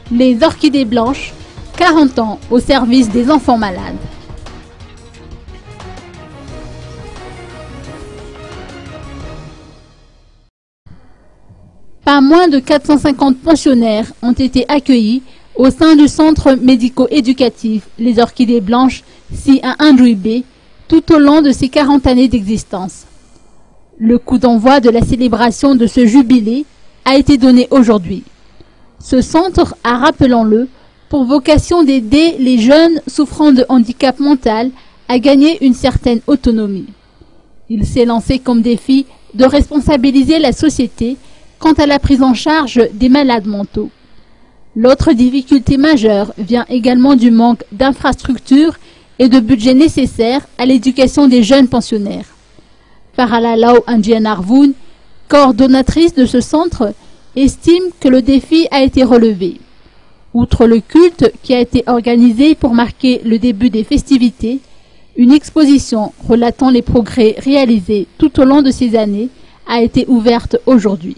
Les Orchidées Blanches, 40 ans au service des enfants malades. Pas moins de 450 pensionnaires ont été accueillis au sein du centre médico-éducatif Les Orchidées Blanches, sis à Indouibé, tout au long de ces 40 années d'existence. Le coup d'envoi de la célébration de ce jubilé a été donné aujourd'hui. Ce centre a, rappelons-le, pour vocation d'aider les jeunes souffrant de handicap mental à gagner une certaine autonomie. Il s'est lancé comme défi de responsabiliser la société quant à la prise en charge des malades mentaux. L'autre difficulté majeure vient également du manque d'infrastructures et de budget nécessaires à l'éducation des jeunes pensionnaires. Farala Lau Andjianarvoun, coordonnatrice de ce centre, estime que le défi a été relevé. Outre le culte qui a été organisé pour marquer le début des festivités, une exposition relatant les progrès réalisés tout au long de ces années a été ouverte aujourd'hui.